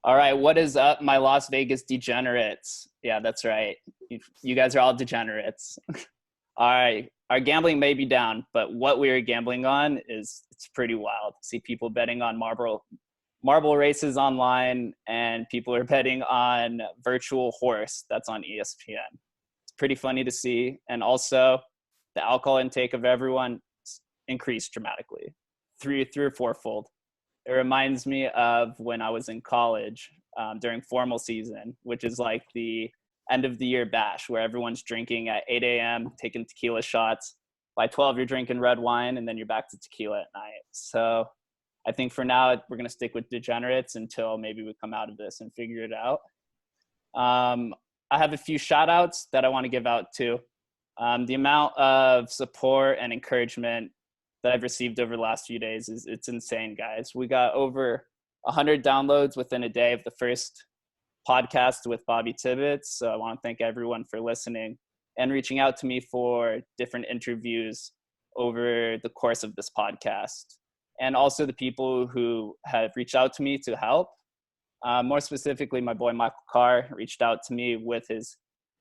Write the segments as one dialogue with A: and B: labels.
A: All right, what is up, my Las Vegas degenerates? Yeah, that's right. You guys are all degenerates. All right, our gambling may be down, but what we are gambling on it's pretty wild. See people betting on marble races online, and people are betting on virtual horse that's on ESPN. It's pretty funny to see, and also the alcohol intake of everyone increased dramatically, three or fourfold. It reminds me of when I was in college during formal season, which is like the end of the year bash where everyone's drinking at 8 a.m., taking tequila shots. By 12, you're drinking red wine, and then you're back to tequila at night. So I think for now, we're going to stick with degenerates until maybe we come out of this and figure it out. I have a few shout outs that I want to give out too. The amount of support and encouragement that I've received over the last few days it's insane, guys. We got over 100 downloads within a day of the first podcast with Bobby Tibbetts. So I want to thank everyone for listening and reaching out to me for different interviews over the course of this podcast. And also the people who have reached out to me to help. More specifically, my boy Michael Carr reached out to me with his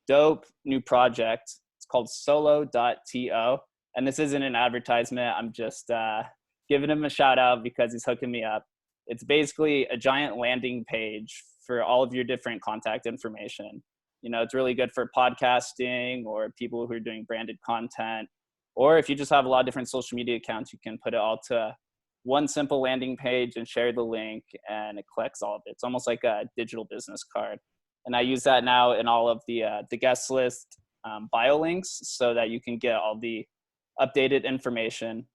A: dope new project. It's called solo.to. And this isn't an advertisement. I'm just giving him a shout out because he's hooking me up. It's basically a giant landing page for all of your different contact information. You know, it's really good for podcasting or people who are doing branded content. Or if you just have a lot of different social media accounts, you can put it all to one simple landing page and share the link, and it collects all of it. It's almost like a digital business card. And I use that now in all of the guest list bio links so that you can get all the updated information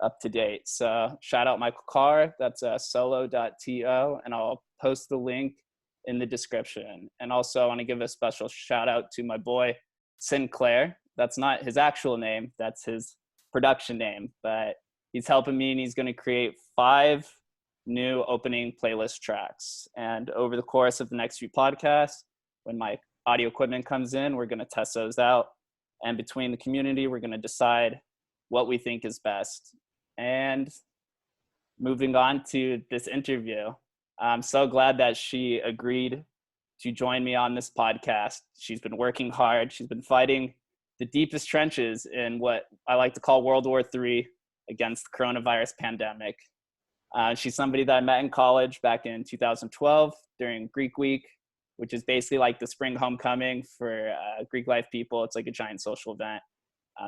A: up to date. So shout out Michael Carr. That's solo.to, and I'll post the link in the description. And also I want to give a special shout out to my boy Sinclair. That's not his actual name, that's his production name, but he's helping me, and he's going to create 5 new opening playlist tracks. And over the course of the next few podcasts, when my audio equipment comes in, we're going to test those out. And between the community, we're going to decide what we think is best. And moving on to this interview, I'm so glad that she agreed to join me on this podcast. She's been working hard. She's been fighting the deepest trenches in what I like to call World War III against the coronavirus pandemic. She's somebody that I met in college back in 2012 during Greek Week, which is basically like the spring homecoming for Greek life people. It's like a giant social event.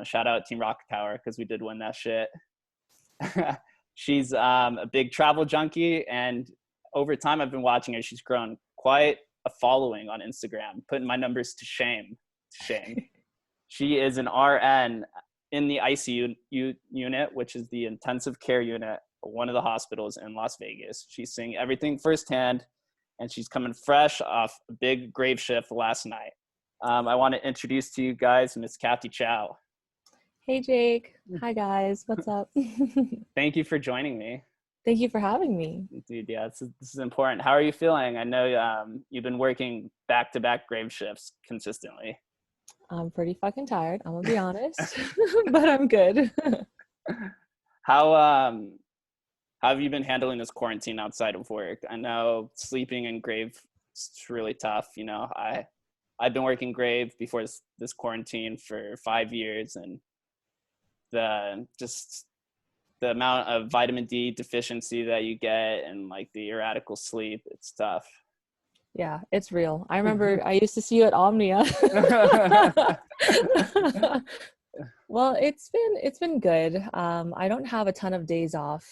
A: Shout out Team Rocket Power because we did win that shit. She's a big travel junkie, and over time I've been watching her. She's grown quite a following on Instagram, putting my numbers to shame. She is an RN in the ICU unit, which is the intensive care unit of one of the hospitals in Las Vegas. She's seeing everything firsthand, and she's coming fresh off a big grave shift last night. I want to introduce to you guys Miss Cathy Chao.
B: Hey, Jake. Hi, guys. What's up?
A: Thank you for joining me.
B: Thank you for having me.
A: Dude, yeah, this is important. How are you feeling? I know you've been working back-to-back grave shifts consistently.
B: I'm pretty fucking tired, I'm going to be honest, but I'm good.
A: How have you been handling this quarantine outside of work? I know sleeping in grave is really tough. You know, I've been working grave before this quarantine for 5 years, and the amount of vitamin D deficiency that you get and like the erratical sleep, it's tough.
B: Yeah, it's real. I remember I used to see you at Omnia. Well, it's been good. I don't have a ton of days off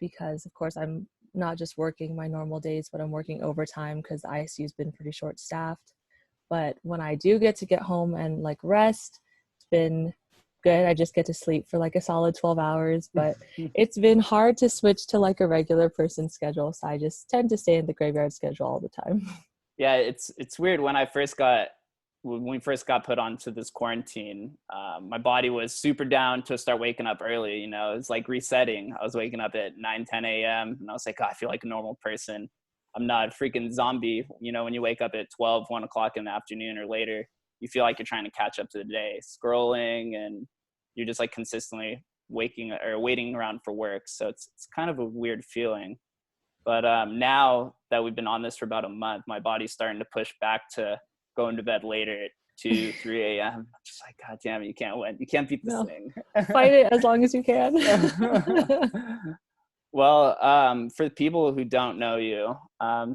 B: because, of course, I'm not just working my normal days, but I'm working overtime because the ICU's been pretty short-staffed. But when I do get home and like rest, it's been good. I just get to sleep for like a solid 12 hours, but it's been hard to switch to like a regular person schedule. So I just tend to stay in the graveyard schedule all the time.
A: Yeah, it's weird. When we first got put onto this quarantine, my body was super down to start waking up early. You know, it's like resetting. I was waking up at 9, 10 a.m. and I was like, oh, I feel like a normal person. I'm not a freaking zombie. You know, when you wake up at 12, 1 o'clock in the afternoon or later, you feel like you're trying to catch up to the day, scrolling, and you're just like consistently waiting around for work. So it's kind of a weird feeling. But now that we've been on this for about a month, my body's starting to push back to going to bed later at 2, 3 a.m. I'm just like, God damn it, you can't win. You can't beat this
B: No.
A: thing.
B: Fight it as long as you can.
A: Well, for the people who don't know you,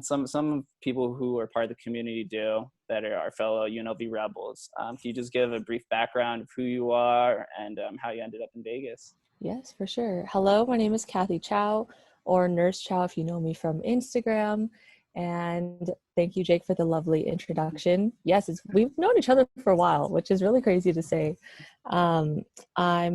A: some people who are part of the community do, that are our fellow UNLV rebels. Can you just give a brief background of who you are and how you ended up in Vegas?
B: Yes, for sure. Hello, my name is Cathy Chao, or Nurse Chow if you know me from Instagram. And thank you, Jake, for the lovely introduction. Yes, we've known each other for a while, which is really crazy to say. I'm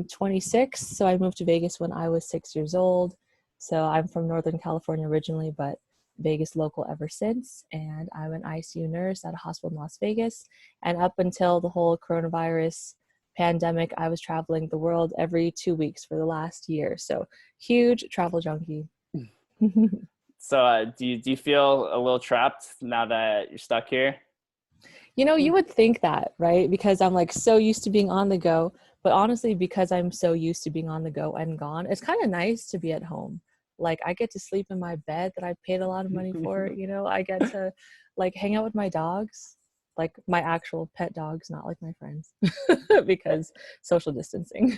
B: 26, so I moved to Vegas when I was 6 years old. So I'm from Northern California originally, but Vegas local ever since. And I'm an ICU nurse at a hospital in Las Vegas. And up until the whole coronavirus pandemic, I was traveling the world every 2 weeks for the last year. So huge travel junkie.
A: So do you feel a little trapped now that you're stuck here?
B: You know, you would think that, right? Because I'm like so used to being on the go. But honestly, because I'm so used to being on the go and gone, it's kind of nice to be at home. Like I get to sleep in my bed that I paid a lot of money for, you know, I get to like hang out with my dogs, like my actual pet dogs, not like my friends, because social distancing.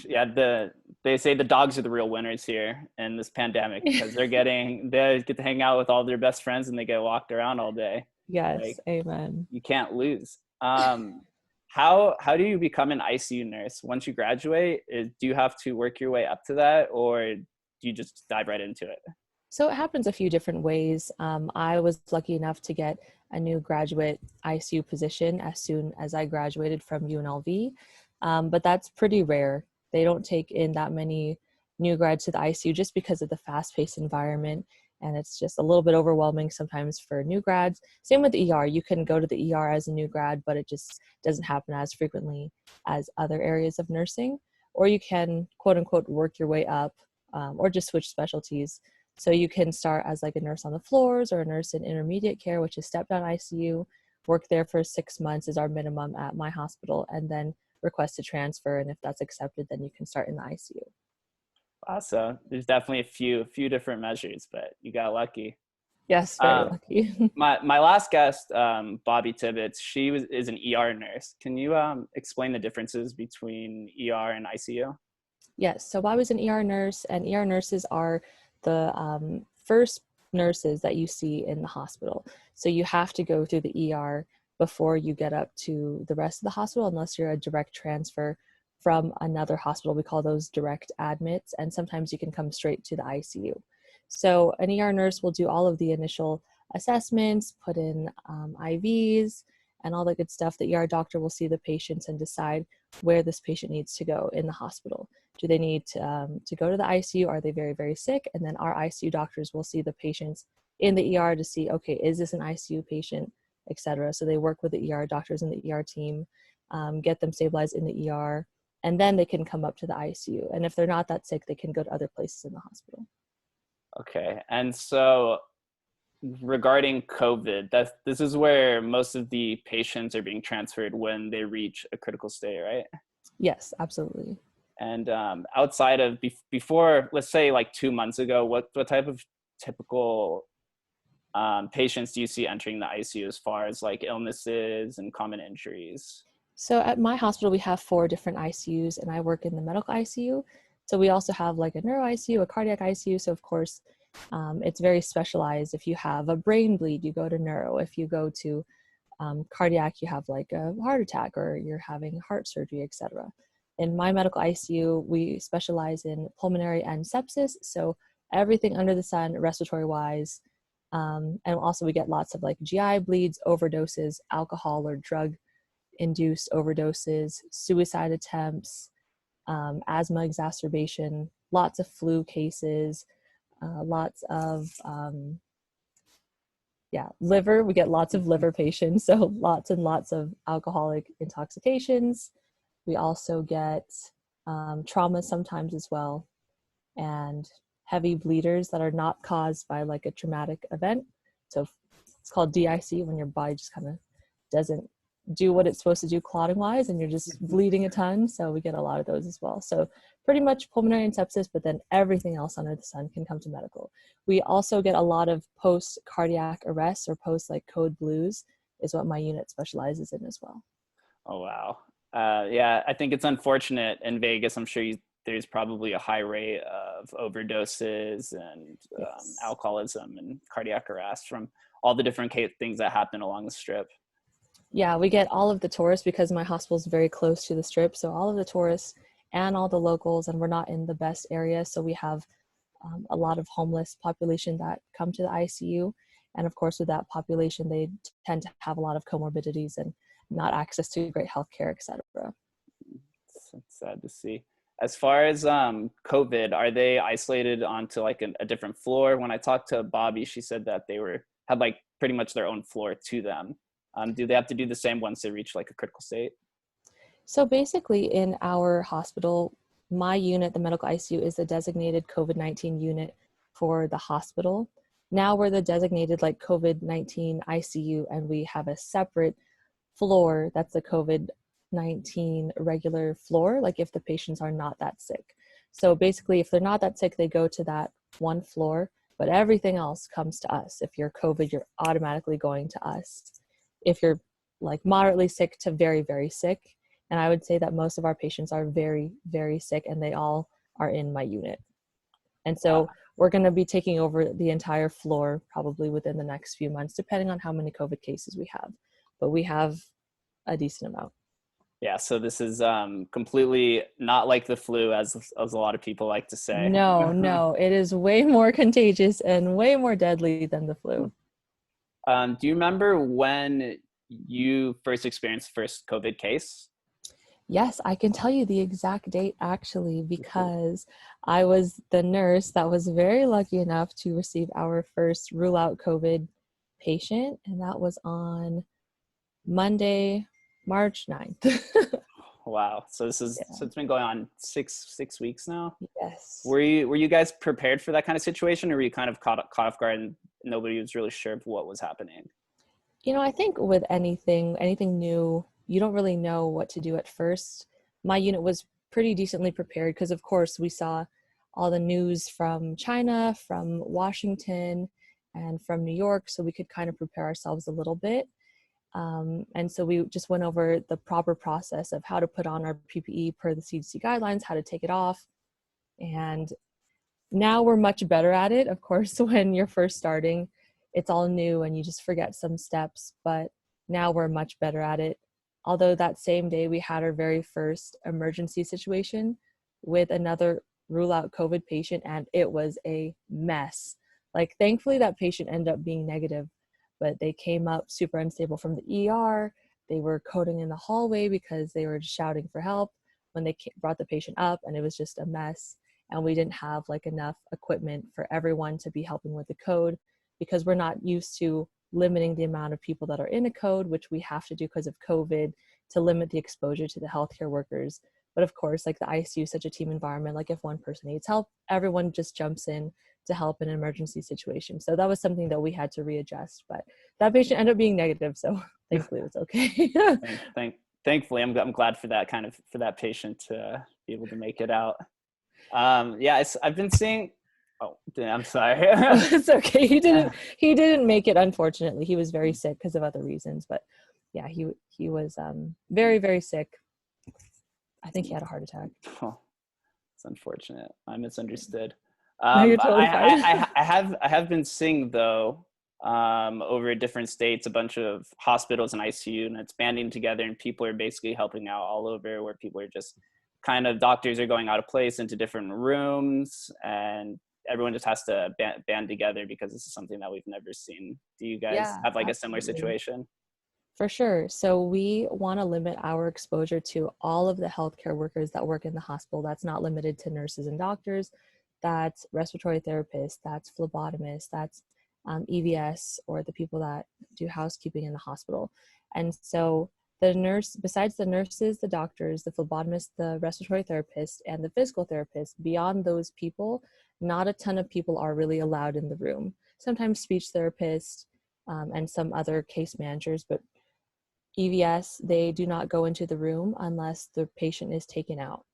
A: Yeah, they say the dogs are the real winners here in this pandemic because they get to hang out with all their best friends and they get walked around all day.
B: Yes,
A: Like,
B: amen.
A: you can't lose. How do you become an ICU nurse once you graduate? Do you have to work your way up to that, or do you just dive right into it?
B: So it happens a few different ways. I was lucky enough to get a new graduate ICU position as soon as I graduated from UNLV, but that's pretty rare. They don't take in that many new grads to the ICU just because of the fast-paced environment, and it's just a little bit overwhelming sometimes for new grads. Same with the ER. You can go to the ER as a new grad, but it just doesn't happen as frequently as other areas of nursing. Or you can, quote unquote, work your way up, or just switch specialties. So you can start as like a nurse on the floors or a nurse in intermediate care, which is step down ICU, work there for 6 months is our minimum at my hospital, and then request a transfer. And if that's accepted, then you can start in the ICU.
A: So there's definitely a few different measures, but you got lucky.
B: Yes, very
A: Um,
B: lucky.
A: my last guest, Bobby Tibbetts, is an ER nurse. Can you explain the differences between ER and ICU?
B: Yes, so I was an ER nurse, and ER nurses are the first nurses that you see in the hospital. So you have to go through the ER before you get up to the rest of the hospital, unless you're a direct transfer from another hospital. We call those direct admits, and sometimes you can come straight to the ICU. So an ER nurse will do all of the initial assessments, put in IVs, and all the good stuff. The ER doctor will see the patients and decide where this patient needs to go in the hospital. Do they need to go to the ICU? Are they very, very sick? And then our ICU doctors will see the patients in the ER to see, okay, is this an ICU patient, etc. So they work with the ER doctors and the ER team, get them stabilized in the ER, and then they can come up to the ICU. And if they're not that sick, they can go to other places in the hospital.
A: Okay, and so regarding COVID, this is where most of the patients are being transferred when they reach a critical state, right?
B: Yes, absolutely.
A: And outside of before, let's say like 2 months ago, what type of typical patients do you see entering the ICU as far as like illnesses and common injuries?
B: So at my hospital, we have 4 different ICUs, and I work in the medical ICU. So we also have like a neuro ICU, a cardiac ICU. So of course, it's very specialized. If you have a brain bleed, you go to neuro. If you go to cardiac, you have like a heart attack or you're having heart surgery, etc. In my medical ICU, we specialize in pulmonary and sepsis. So everything under the sun, respiratory wise. And also we get lots of like GI bleeds, overdoses, alcohol or drug induced overdoses, suicide attempts, asthma exacerbation, lots of flu cases, lots of liver. We get lots of liver patients, so lots and lots of alcoholic intoxications. We also get trauma sometimes as well, and heavy bleeders that are not caused by like a traumatic event. So it's called DIC, when your body just kind of doesn't do what it's supposed to do clotting wise, and you're just bleeding a ton. So we get a lot of those as well. So pretty much pulmonary and sepsis, but then everything else under the sun can come to medical. We also get a lot of post cardiac arrests, or post like code blues is what my unit specializes in as well.
A: Oh, wow. Yeah, I think it's unfortunate in Vegas. I'm sure there's probably a high rate of overdoses and
B: Yes.
A: alcoholism and cardiac arrest from all the different things that happen along the strip.
B: Yeah, we get all of the tourists because my hospital is very close to the strip. So all of the tourists and all the locals, and we're not in the best area. So we have a lot of homeless population that come to the ICU. And of course, with that population, they tend to have a lot of comorbidities and not access to great healthcare, et cetera.
A: It's sad to see. As far as COVID, are they isolated onto like a different floor? When I talked to Bobby, she said that they had like pretty much their own floor to them. Do they have to do the same once they reach like a critical state?
B: So basically in our hospital, my unit, the medical ICU, is the designated COVID-19 unit for the hospital. Now we're the designated like COVID-19 ICU, and we have a separate floor that's the COVID-19 regular floor, like if the patients are not that sick. So basically, if they're not that sick, they go to that one floor, but everything else comes to us. If you're COVID, you're automatically going to us. If you're like moderately sick to very, very sick, and I would say that most of our patients are very, very sick, and they all are in my unit. And so we're going to be taking over the entire floor probably within the next few months, depending on how many COVID cases we have. But we have a decent amount.
A: Yeah, so this is completely not like the flu, as a lot of people like to say.
B: No, it is way more contagious and way more deadly than the flu.
A: Do you remember when you first experienced the first COVID case?
B: Yes, I can tell you the exact date actually, because I was the nurse that was very lucky enough to receive our first rule out COVID patient, and that was on Monday, March 9th.
A: Wow. So so it's been going on six weeks now.
B: Yes.
A: Were you guys prepared for that kind of situation, or were you kind of caught off guard and nobody was really sure of what was happening?
B: You know, I think with anything new, you don't really know what to do at first. My unit was pretty decently prepared because, of course, we saw all the news from China, from Washington, and from New York, so we could kind of prepare ourselves a little bit. And so we just went over the proper process of how to put on our PPE per the CDC guidelines, how to take it off. And now we're much better at it. Of course, when you're first starting, it's all new and you just forget some steps, but now we're much better at it. Although that same day we had our very first emergency situation with another rule out COVID patient, and it was a mess. Like, thankfully that patient ended up being negative, but they came up super unstable from the ER. They were coding in the hallway because they were shouting for help when they brought the patient up, and it was just a mess. And we didn't have like enough equipment for everyone to be helping with the code, because we're not used to limiting the amount of people that are in a code, which we have to do because of COVID to limit the exposure to the healthcare workers. But of course, like the ICU is such a team environment. Like if one person needs help, everyone just jumps in to help in an emergency situation. So that was something that we had to readjust. But that patient ended up being negative, so thankfully it was okay.
A: Thankfully, I'm glad for that for that patient to be able to make it out. Yeah, I've been seeing. Oh, I'm sorry.
B: It's okay. He didn't make it, unfortunately. He was very sick because of other reasons. But yeah, he was very, very sick. I think he had a heart attack.
A: Oh, it's unfortunate. I misunderstood.
B: No, you're totally fine.
A: I have been seeing though, over different states, a bunch of hospitals and ICU, and it's banding together, and people are basically helping out all over, where people are just kind of, doctors are going out of place into different rooms, and everyone just has to band together because this is something that we've never seen. Do you guys have like a similar situation?
B: For sure. So we want to limit our exposure to all of the healthcare workers that work in the hospital. That's not limited to nurses and doctors. That's respiratory therapists, that's phlebotomists, that's EVS, or the people that do housekeeping in the hospital. And so besides the nurses, the doctors, the phlebotomists, the respiratory therapists, and the physical therapist, beyond those people, not a ton of people are really allowed in the room. Sometimes speech therapists and some other case managers, but EVS, they do not go into the room unless the patient is taken out.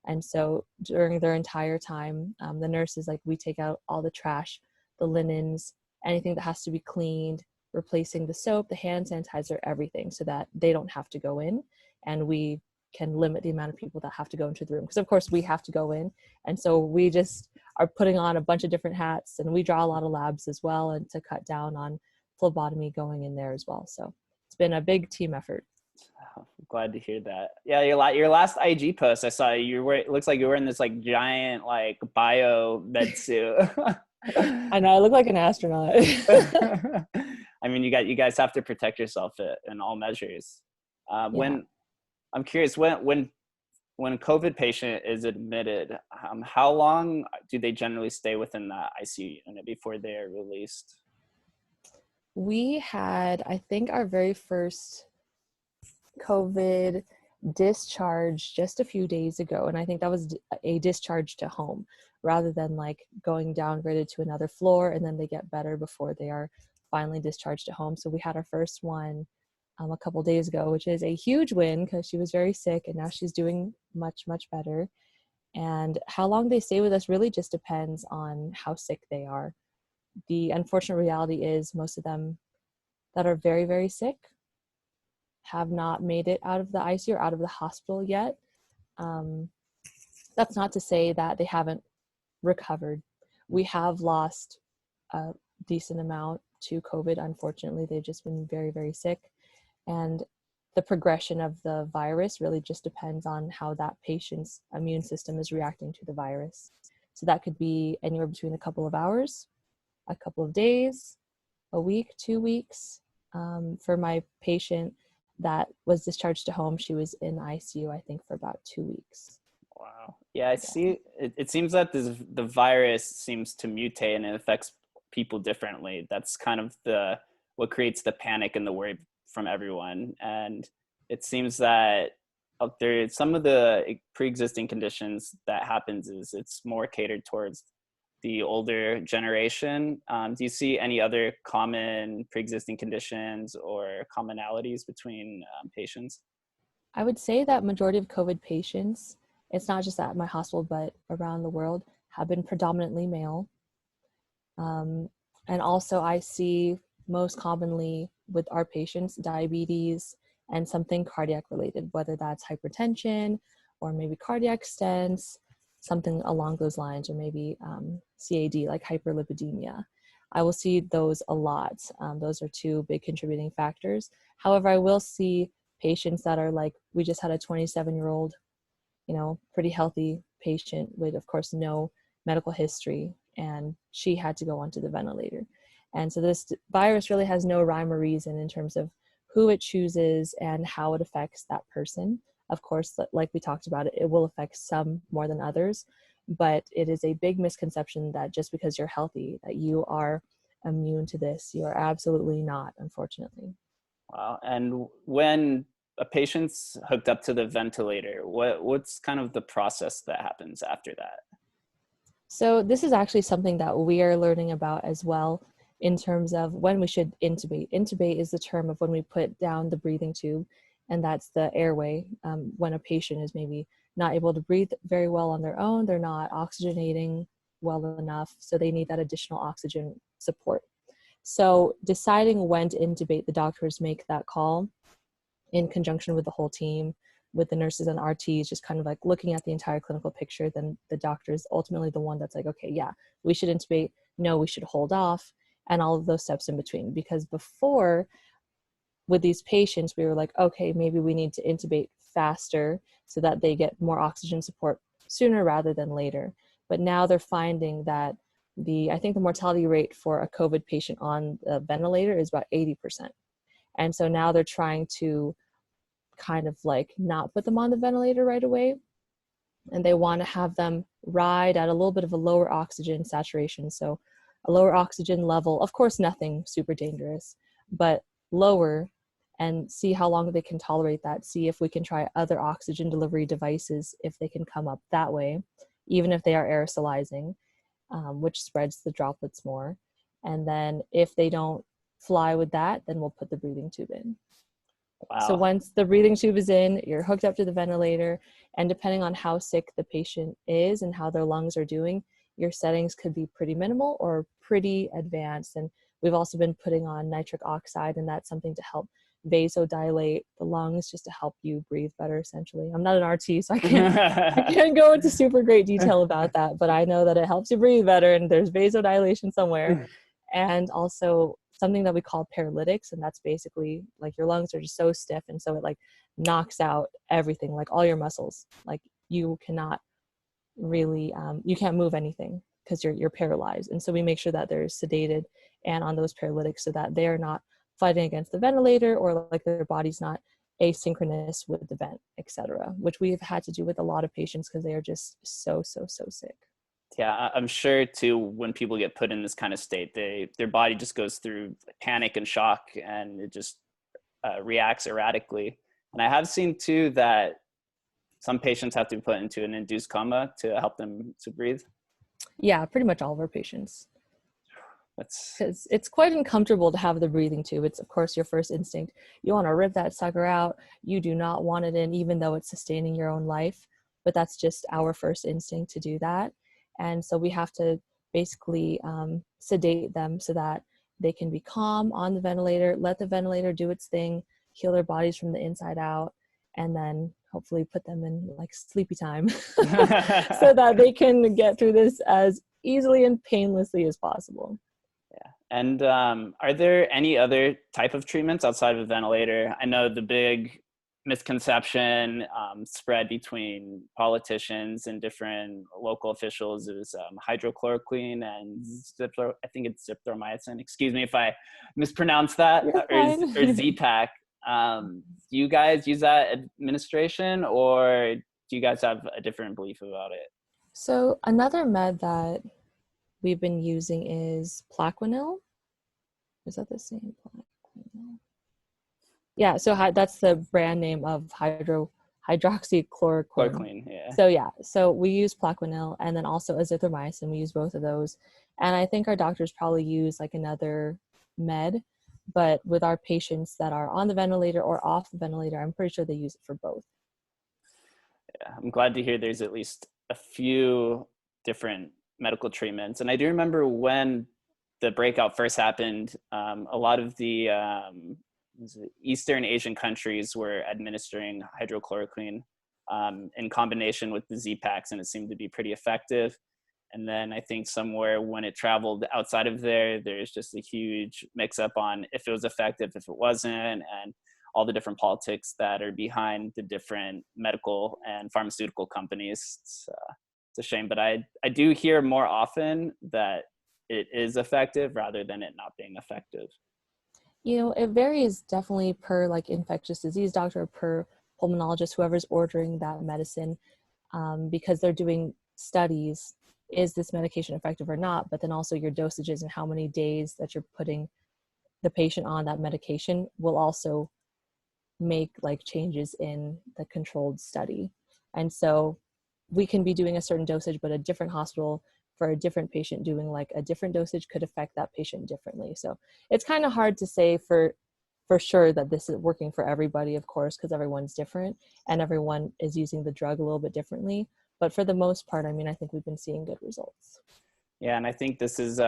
B: And so during their entire time, the nurses, like, we take out all the trash, the linens, anything that has to be cleaned, replacing the soap, the hand sanitizer, everything, so that they don't have to go in, and we can limit the amount of people that have to go into the room. Because of course we have to go in. And so we just are putting on a bunch of different hats, and we draw a lot of labs as well, and to cut down on phlebotomy going in there as well. So it's been a big team effort.
A: I'm glad to hear that. Yeah, your last IG post, I saw you were. It looks like you were in this like giant like bio med suit.
B: I know, I look like an astronaut.
A: I mean, you guys have to protect yourself in all measures. When I'm curious, when a COVID patient is admitted, how long do they generally stay within that ICU unit before they are released?
B: We had, I think, our very first COVID discharge just a few days ago, and I think that was a discharge to home rather than like going downgraded to another floor and then they get better before they are finally discharged to home. So we had our first one a couple days ago, which is a huge win because she was very sick and now she's doing much better. And how long they stay with us really just depends on how sick they are. The unfortunate reality is most of them that are very sick have not made it out of the ICU or out of the hospital yet. That's not to say that they haven't recovered. We have lost a decent amount to COVID. Unfortunately, they've just been very sick. And the progression of the virus really just depends on how that patient's immune system is reacting to the virus. So that could be anywhere between a couple of hours, a couple of days, a week, 2 weeks. For my patient that was discharged to home, she was in ICU, I think, for about 2 weeks.
A: Wow. Yeah, I see. It seems that the virus seems to mutate and it affects people differently. That's kind of what creates the panic and the worry from everyone. And it seems that there some of the pre-existing conditions that happens is it's more catered towards the older generation. Do you see any other common pre-existing conditions or commonalities between patients?
B: I would say that majority of COVID patients, it's not just at my hospital, but around the world, have been predominantly male. And also I see most commonly with our patients, diabetes and something cardiac related, whether that's hypertension or maybe cardiac stents, something along those lines, or maybe CAD, like hyperlipidemia. I will see those a lot. Those are two big contributing factors. However, I will see patients that are like, we just had a 27-year-old, pretty healthy patient with, of course, no medical history, and she had to go onto the ventilator. And so this virus really has no rhyme or reason in terms of who it chooses and how it affects that person. Of course, like we talked about, it will affect some more than others, but it is a big misconception that just because you're healthy, that you are immune to this. You are absolutely not, unfortunately.
A: Wow. And when a patient's hooked up to the ventilator, what's kind of the process that happens after that?
B: So this is actually something that we are learning about as well in terms of when we should intubate. Intubate is the term of when we put down the breathing tube, and that's the airway. When a patient is maybe not able to breathe very well on their own, they're not oxygenating well enough, so they need that additional oxygen support. So deciding when to intubate, the doctors make that call in conjunction with the whole team, with the nurses and RTs, just kind of like looking at the entire clinical picture. Then the doctor is ultimately the one that's like, okay, yeah, we should intubate. No, we should hold off, and all of those steps in between. Because before, with these patients, we were like, okay, maybe we need to intubate faster so that they get more oxygen support sooner rather than later. But now they're finding that I think the mortality rate for a COVID patient on the ventilator is about 80%. And so now they're trying to kind of like not put them on the ventilator right away. And they want to have them ride at a little bit of a lower oxygen saturation. So a lower oxygen level, of course, nothing super dangerous, but lower, and see how long they can tolerate that. See if we can try other oxygen delivery devices, if they can come up that way, even if they are aerosolizing, which spreads the droplets more. And then if they don't fly with that, then we'll put the breathing tube in. So
A: Wow.
B: once the breathing tube is in, you're hooked up to the ventilator, and depending on how sick the patient is and how their lungs are doing, your settings could be pretty minimal or pretty advanced. And we've also been putting on nitric oxide, and that's something to help vasodilate the lungs, just to help you breathe better, essentially. I'm not an RT, so I can't go into super great detail about that, but I know that it helps you breathe better, and there's vasodilation somewhere. And also something that we call paralytics, and that's basically like your lungs are just so stiff, and so it like knocks out everything, like all your muscles. Like you cannot really you can't move anything because you're paralyzed. And so we make sure that they're sedated and on those paralytics so that they're not fighting against the ventilator, or like their body's not asynchronous with the vent, etc., which we've had to do with a lot of patients because they are just so sick.
A: Yeah, I'm sure too, when people get put in this kind of state, their body just goes through panic and shock, and it just reacts erratically. And I have seen too that some patients have to be put into an induced coma to help them to breathe.
B: Yeah, pretty much all of our patients.
A: That's
B: Because it's quite uncomfortable to have the breathing tube. It's, of course, your first instinct. You want to rip that sucker out. You do not want it in, even though it's sustaining your own life. But that's just our first instinct to do that. And so we have to basically sedate them so that they can be calm on the ventilator, let the ventilator do its thing, heal their bodies from the inside out, and then hopefully put them in like sleepy time so that they can get through this as easily and painlessly as possible.
A: And are there any other type of treatments outside of a ventilator? I know the big misconception spread between politicians and different local officials is hydrochloroquine and I think it's zithromycin. Excuse me if I mispronounce that, or Z-Pak. Do you guys use that administration, or do you guys have a different belief about it?
B: So another med that we've been using is Plaquenil. Is that the same Plaquenil? Yeah, so that's the brand name of hydroxychloroquine.
A: Chloroquine, yeah.
B: So yeah, so we use Plaquenil, and then also azithromycin. We use both of those. And I think our doctors probably use like another med, but with our patients that are on the ventilator or off the ventilator, I'm pretty sure they use it for both.
A: Yeah, I'm glad to hear there's at least a few different medical treatments. And I do remember when the breakout first happened, a lot of the Eastern Asian countries were administering hydrochloroquine in combination with the Z-Paks, and it seemed to be pretty effective. And then I think somewhere when it traveled outside of there, there's just a huge mix up on if it was effective, if it wasn't, and all the different politics that are behind the different medical and pharmaceutical companies. It's a shame, but I do hear more often that it is effective rather than it not being effective.
B: You know, it varies definitely per like infectious disease doctor, per pulmonologist, whoever's ordering that medicine, because they're doing studies. Is this medication effective or not? But then also your dosages and how many days that you're putting the patient on that medication will also make like changes in the controlled study. And so we can be doing a certain dosage, but a different hospital for a different patient doing like a different dosage could affect that patient differently. So it's kind of hard to say for sure that this is working for everybody, of course, because everyone's different and everyone is using the drug a little bit differently. But for the most part, I mean, I think we've been seeing good results.
A: Yeah, and I think this is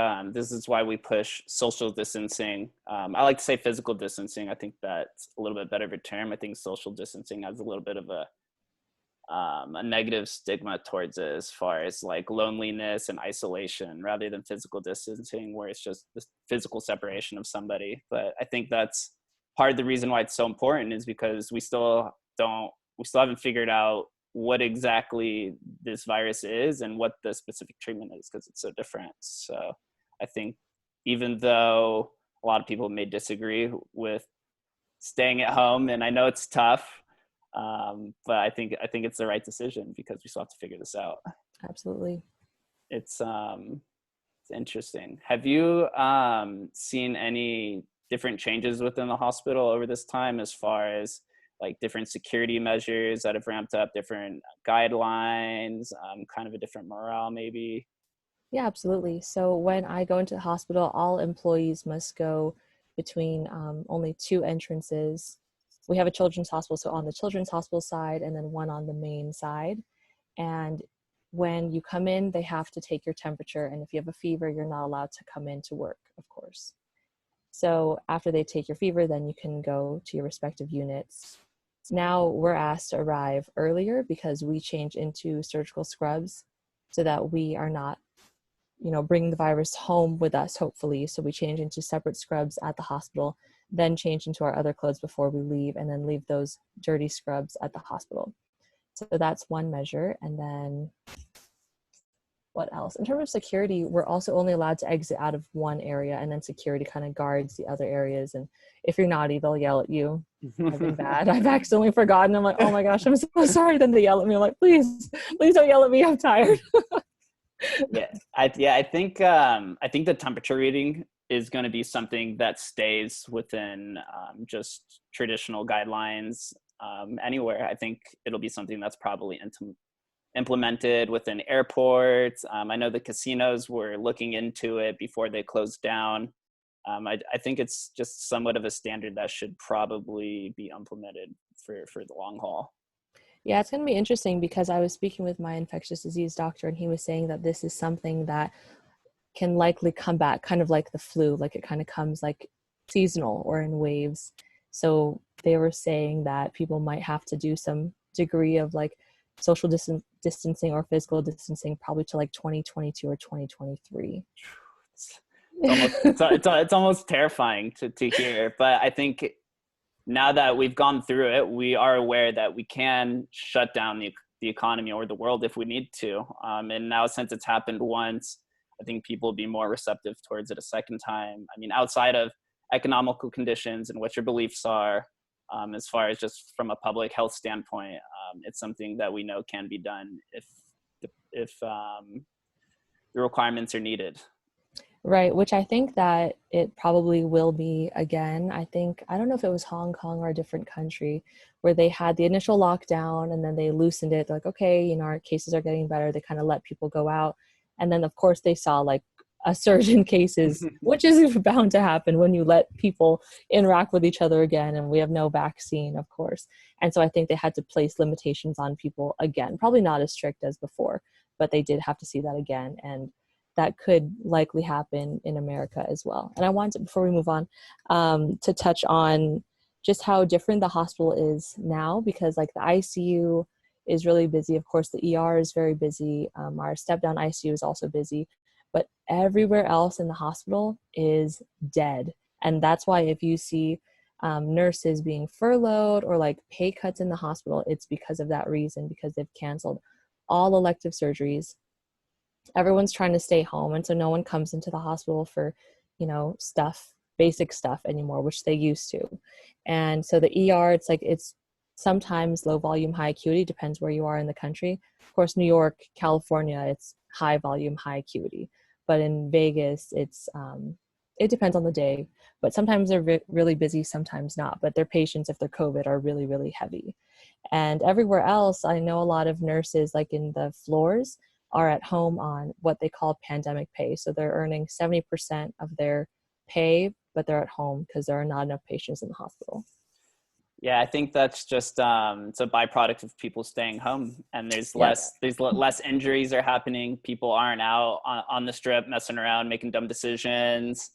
A: why we push social distancing. I like to say physical distancing. I think that's a little bit better of a term. I think social distancing has a little bit of a negative stigma towards it, as far as like loneliness and isolation, rather than physical distancing, where it's just the physical separation of somebody. But I think that's part of the reason why it's so important, is because we still haven't figured out what exactly this virus is and what the specific treatment is, because it's so different. So I think even though a lot of people may disagree with staying at home, and I know it's tough, but I think it's the right decision, because we still have to figure this out.
B: Absolutely.
A: It's interesting. Have you seen any different changes within the hospital over this time, as far as like different security measures that have ramped up, different guidelines, kind of a different morale maybe?
B: Yeah, absolutely. So when I go into the hospital, all employees must go between only two entrances we have a children's hospital, so on the children's hospital side and then one on the main side. And when you come in, they have to take your temperature. And if you have a fever, you're not allowed to come in to work, of course. So after they take your fever, then you can go to your respective units. Now we're asked to arrive earlier because we change into surgical scrubs so that we are not, bringing the virus home with us, hopefully. So we change into separate scrubs at the hospital, then change into our other clothes before we leave, and then leave those dirty scrubs at the hospital. So that's one measure. And then what else? In terms of security, we're also only allowed to exit out of one area, and then security kind of guards the other areas. And if you're naughty, they'll yell at you. I've been bad. I've accidentally forgotten. I'm like, oh my gosh, I'm so sorry. Then they yell at me. I'm like, please don't yell at me. I'm tired.
A: I think the temperature reading is going to be something that stays within just traditional guidelines anywhere. I think it'll be something that's probably implemented within airports. I know the casinos were looking into it before they closed down. I think it's just somewhat of a standard that should probably be implemented for the long haul.
B: Yeah, it's going to be interesting because I was speaking with my infectious disease doctor, and he was saying that this is something that can likely come back kind of like the flu, like it kind of comes like seasonal or in waves. So they were saying that people might have to do some degree of like social distancing or physical distancing probably to like 2022 or 2023.
A: It's almost terrifying to hear, but I think now that we've gone through it, we are aware that we can shut down the economy or the world if we need to. And now since it's happened once, I think people will be more receptive towards it a second time. I mean, outside of economical conditions and what your beliefs are, as far as just from a public health standpoint, it's something that we know can be done if the requirements are needed.
B: Right, which I think that it probably will be again. I don't know if it was Hong Kong or a different country where they had the initial lockdown and then they loosened it. They're like, okay, our cases are getting better. They kind of let people go out. And then of course they saw like a surge in cases, which is bound to happen when you let people interact with each other again. And we have no vaccine, of course. And so I think they had to place limitations on people again, probably not as strict as before, but they did have to see that again. And that could likely happen in America as well. And I wanted, before we move on, to touch on just how different the hospital is now, because like the ICU is really busy. Of course, the ER is very busy. Our step-down ICU is also busy, but everywhere else in the hospital is dead. And that's why if you see nurses being furloughed or like pay cuts in the hospital, it's because of that reason, because they've canceled all elective surgeries. Everyone's trying to stay home, and so no one comes into the hospital for basic stuff anymore, which they used to. And so the ER, it's sometimes low volume, high acuity, depends where you are in the country. Of course, New York, California, it's high volume, high acuity, but in Vegas it depends on the day, but sometimes they're really busy, sometimes not, but their patients, if they're COVID, are really, really heavy. And everywhere else, I know a lot of nurses, like in the floors, are at home on what they call pandemic pay. So they're earning 70% of their pay, but they're at home because there are not enough patients in the hospital.
A: Yeah, I think that's just it's a byproduct of people staying home, and there's less injuries are happening. People aren't out on the strip messing around, making dumb decisions.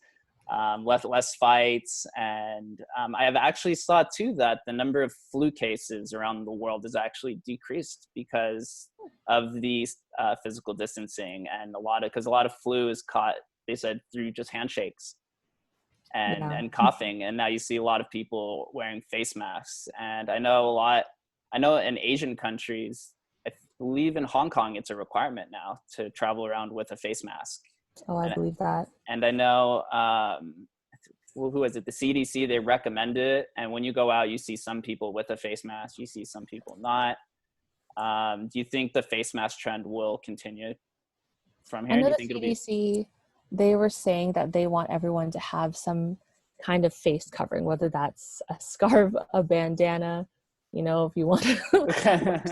A: Less fights, and I have actually saw too that the number of flu cases around the world has actually decreased because of the physical distancing, and a lot of flu is caught, they said, through just handshakes and coughing, and now you see a lot of people wearing face masks. And I know in Asian countries, I believe in Hong Kong it's a requirement now to travel around with a face mask.
B: Oh, I believe that.
A: And I know, who is it? The CDC, they recommend it. And when you go out, you see some people with a face mask, you see some people not. Do you think the face mask trend will continue from here?
B: I know
A: Do you
B: the
A: think
B: CDC, they were saying that they want everyone to have some kind of face covering, whether that's a scarf, a bandana, if you want to look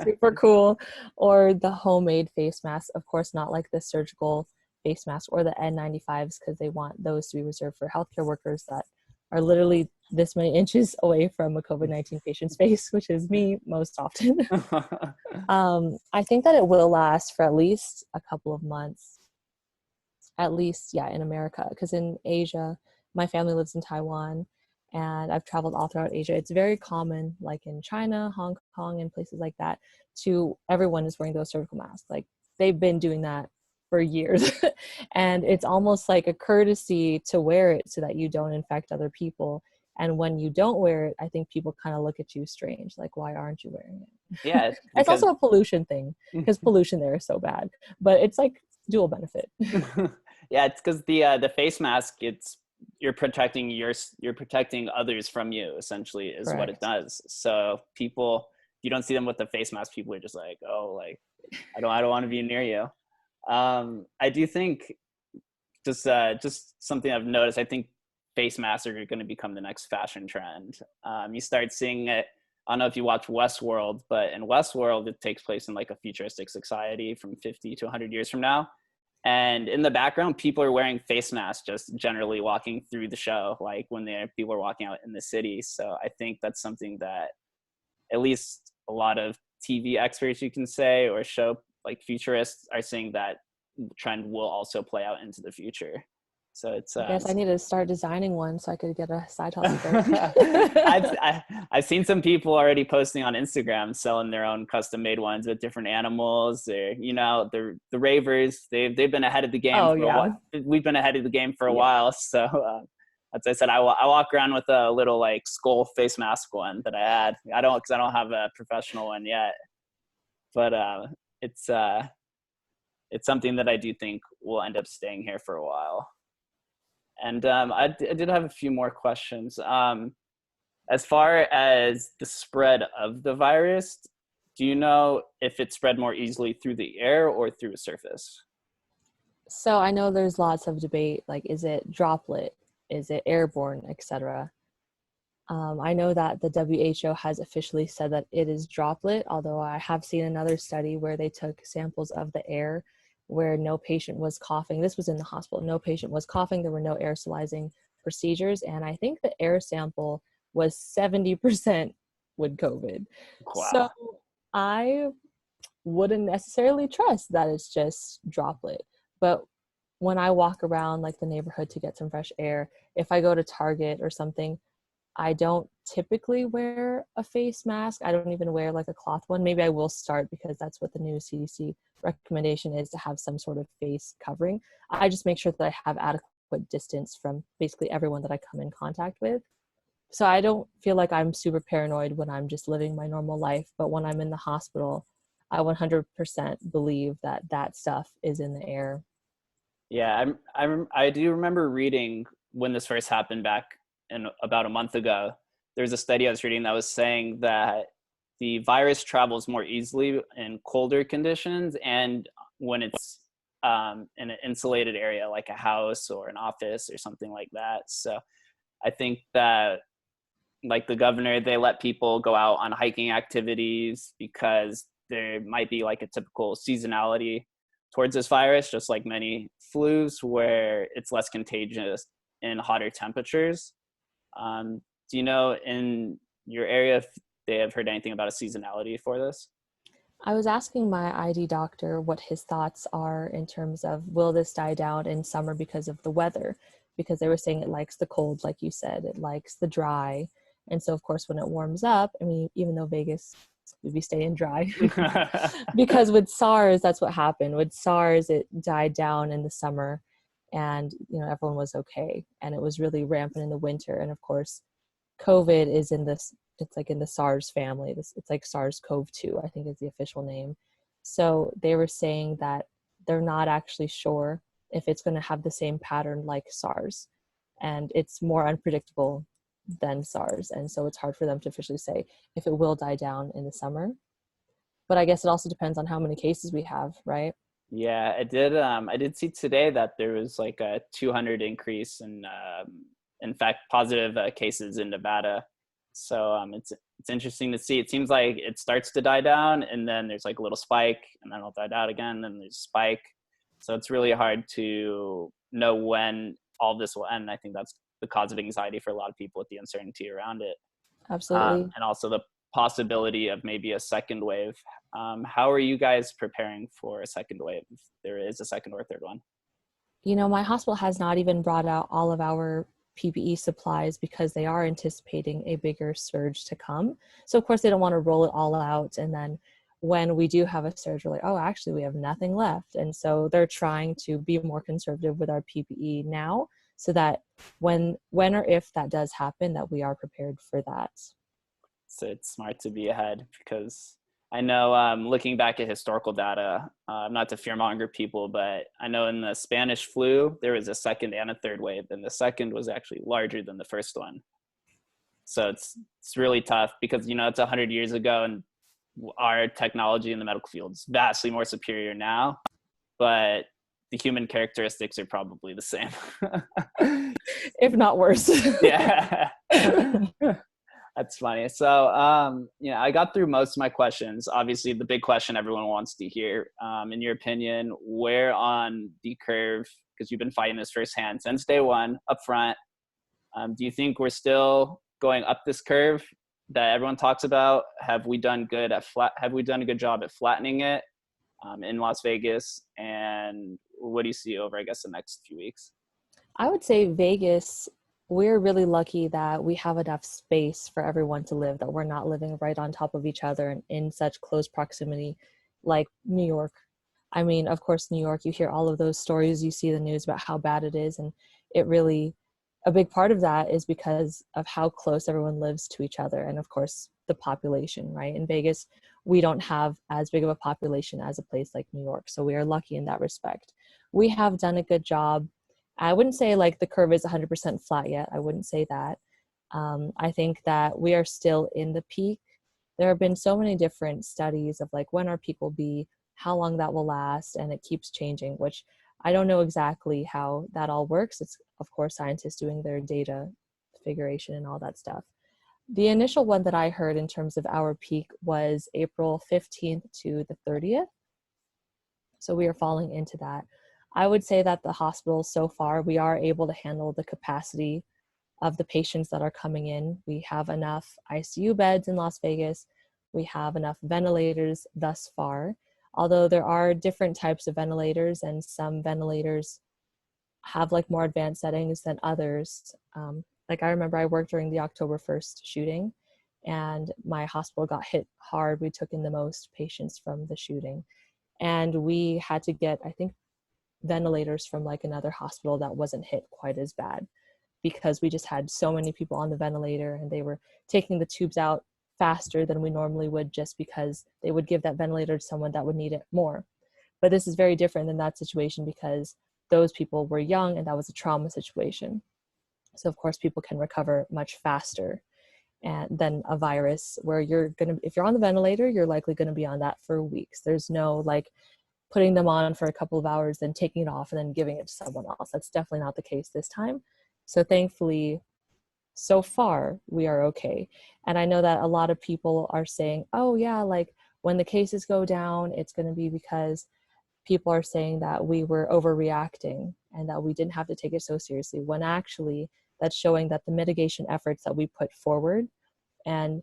B: super cool, or the homemade face mask. Of course, not like the surgical face mask or the N95s, because they want those to be reserved for healthcare workers that are literally this many inches away from a COVID-19 patient's face, which is me most often. I think that it will last for at least a couple of months, at least, yeah, in America, because in Asia, my family lives in Taiwan, and I've traveled all throughout Asia. It's very common, like in China, Hong Kong, and places like that, to everyone is wearing those surgical masks. Like they've been doing that for years. And it's almost like a courtesy to wear it so that you don't infect other people. And when you don't wear it, I think people kind of look at you strange, like, why aren't you wearing it?
A: Yeah,
B: It's also a pollution thing, because pollution there is so bad, but it's like dual benefit.
A: Yeah, it's because the face mask, you're protecting others from you, essentially, is
B: Correct.
A: what it does. So people, you don't see them with the face mask, people are just like, oh, like I don't want to be near you. I do think just something I've noticed, I think face masks are going to become the next fashion trend. You start seeing it. I don't know if you watch Westworld, but in Westworld, it takes place in like a futuristic society from 50 to 100 years from now. And in the background, people are wearing face masks, just generally walking through the show, like when people are walking out in the city. So I think that's something that at least a lot of TV experts, you can say, or show like futurists, are saying that trend will also play out into the future. So it's
B: I guess I need to start designing one so I could get a side hustle going.
A: I've seen some people already posting on Instagram selling their own custom made ones with different animals. Or the ravers, they've been ahead of the game.
B: Oh,
A: for a while. We've been ahead of the game for a while. So as I said, I walk around with a little like skull face mask one that I had. Because I don't have a professional one yet. But it's something that I do think will end up staying here for a while. And I did have a few more questions. As far as the spread of the virus, do you know if it spread more easily through the air or through a surface?
B: So I know there's lots of debate, like, is it droplet? Is it airborne, etc.? I know that the WHO has officially said that it is droplet, although I have seen another study where they took samples of the air where no patient was coughing. This was in the hospital. No patient was coughing. There were no aerosolizing procedures. And I think the air sample was 70% with COVID.
A: Wow.
B: So I wouldn't necessarily trust that it's just droplet. But when I walk around like the neighborhood to get some fresh air, if I go to Target or something, I don't typically wear a face mask. I don't even wear like a cloth one. Maybe I will start because that's what the new CDC recommendation is, to have some sort of face covering. I just make sure that I have adequate distance from basically everyone that I come in contact with. So I don't feel like I'm super paranoid when I'm just living my normal life. But when I'm in the hospital, I 100% believe that that stuff is in the air.
A: Yeah, I do remember reading when this first happened back in about a month ago. There's a study I was reading that was saying that the virus travels more easily in colder conditions and when it's in an insulated area like a house or an office or something like that. So I think that, like the governor, they let people go out on hiking activities because there might be like a typical seasonality towards this virus, just like many flus, where it's less contagious in hotter temperatures. Do you know in your area if they have heard anything about a seasonality for this?
B: I was asking my ID doctor what his thoughts are in terms of, will this die down in summer because of the weather? Because they were saying it likes the cold, like you said, it likes the dry. And so, of course, when it warms up, I mean, even though Vegas would be staying dry, because with SARS, that's what happened. With SARS, it died down in the summer and, everyone was okay. And it was really rampant in the winter. And of course, COVID is in this, it's like in the SARS family. It's like SARS-CoV-2, I think is the official name. So they were saying that they're not actually sure if it's going to have the same pattern like SARS. And it's more unpredictable than SARS. And so it's hard for them to officially say if it will die down in the summer. But I guess it also depends on how many cases we have, right?
A: Yeah, I did see today that there was like a 200 increase in fact, positive cases in Nevada. So it's interesting to see. It seems like it starts to die down, and then there's like a little spike, and then it'll die down again, and then there's a spike. So it's really hard to know when all this will end. I think that's the cause of anxiety for a lot of people with the uncertainty around it.
B: Absolutely.
A: And also the possibility of maybe a second wave. How are you guys preparing for a second wave, if there is a second or third one?
B: You know, my hospital has not even brought out all of our PPE supplies because they are anticipating a bigger surge to come. So of course they don't want to roll it all out. And then when we do have a surge, we're like, oh, actually we have nothing left. And so they're trying to be more conservative with our PPE now so that when or if that does happen, that we are prepared for that.
A: So it's smart to be ahead, because I know looking back at historical data, not to fearmonger people, but I know in the Spanish flu, there was a second and a third wave, and the second was actually larger than the first one. So it's really tough because, you know, it's 100 years ago, and our technology in the medical field is vastly more superior now, but the human characteristics are probably the same.
B: If not worse.
A: Yeah. That's funny. So, you know, I got through most of my questions. Obviously, the big question everyone wants to hear, in your opinion, where on the curve, because you've been fighting this firsthand since day one up front, do you think we're still going up this curve that everyone talks about? Have we done have we done a good job at flattening it in Las Vegas? And what do you see over, I guess, the next few weeks?
B: I would say Vegas, we're really lucky that we have enough space for everyone to live, that we're not living right on top of each other and in such close proximity like New York. I mean, of course, New York, you hear all of those stories, you see the news about how bad it is. And it really, a big part of that is because of how close everyone lives to each other. And of course, the population, right? In Vegas, we don't have as big of a population as a place like New York. So we are lucky in that respect. We have done a good job. I wouldn't say like the curve is 100% flat yet. I wouldn't say that. I think that we are still in the peak. There have been so many different studies of like when our peak will be, how long that will last, and it keeps changing, which I don't know exactly how that all works. It's, of course, scientists doing their data figuration and all that stuff. The initial one that I heard in terms of our peak was April 15th to the 30th. So we are falling into that. I would say that the hospital so far, we are able to handle the capacity of the patients that are coming in. We have enough ICU beds in Las Vegas. We have enough ventilators thus far, although there are different types of ventilators, and some ventilators have like more advanced settings than others. Like I remember I worked during the October 1st shooting, and my hospital got hit hard. We took in the most patients from the shooting, and we had to get, I think, ventilators from like another hospital that wasn't hit quite as bad, because we just had so many people on the ventilator and they were taking the tubes out faster than we normally would, just because they would give that ventilator to someone that would need it more. But this is very different than that situation because those people were young and that was a trauma situation. So of course people can recover much faster and than a virus where if you're on the ventilator, you're likely going to be on that for weeks. There's no like putting them on for a couple of hours, then taking it off and then giving it to someone else. That's definitely not the case this time. So thankfully, so far, we are okay. And I know that a lot of people are saying, oh yeah, like when the cases go down, it's going to be because people are saying that we were overreacting and that we didn't have to take it so seriously, when actually that's showing that the mitigation efforts that we put forward and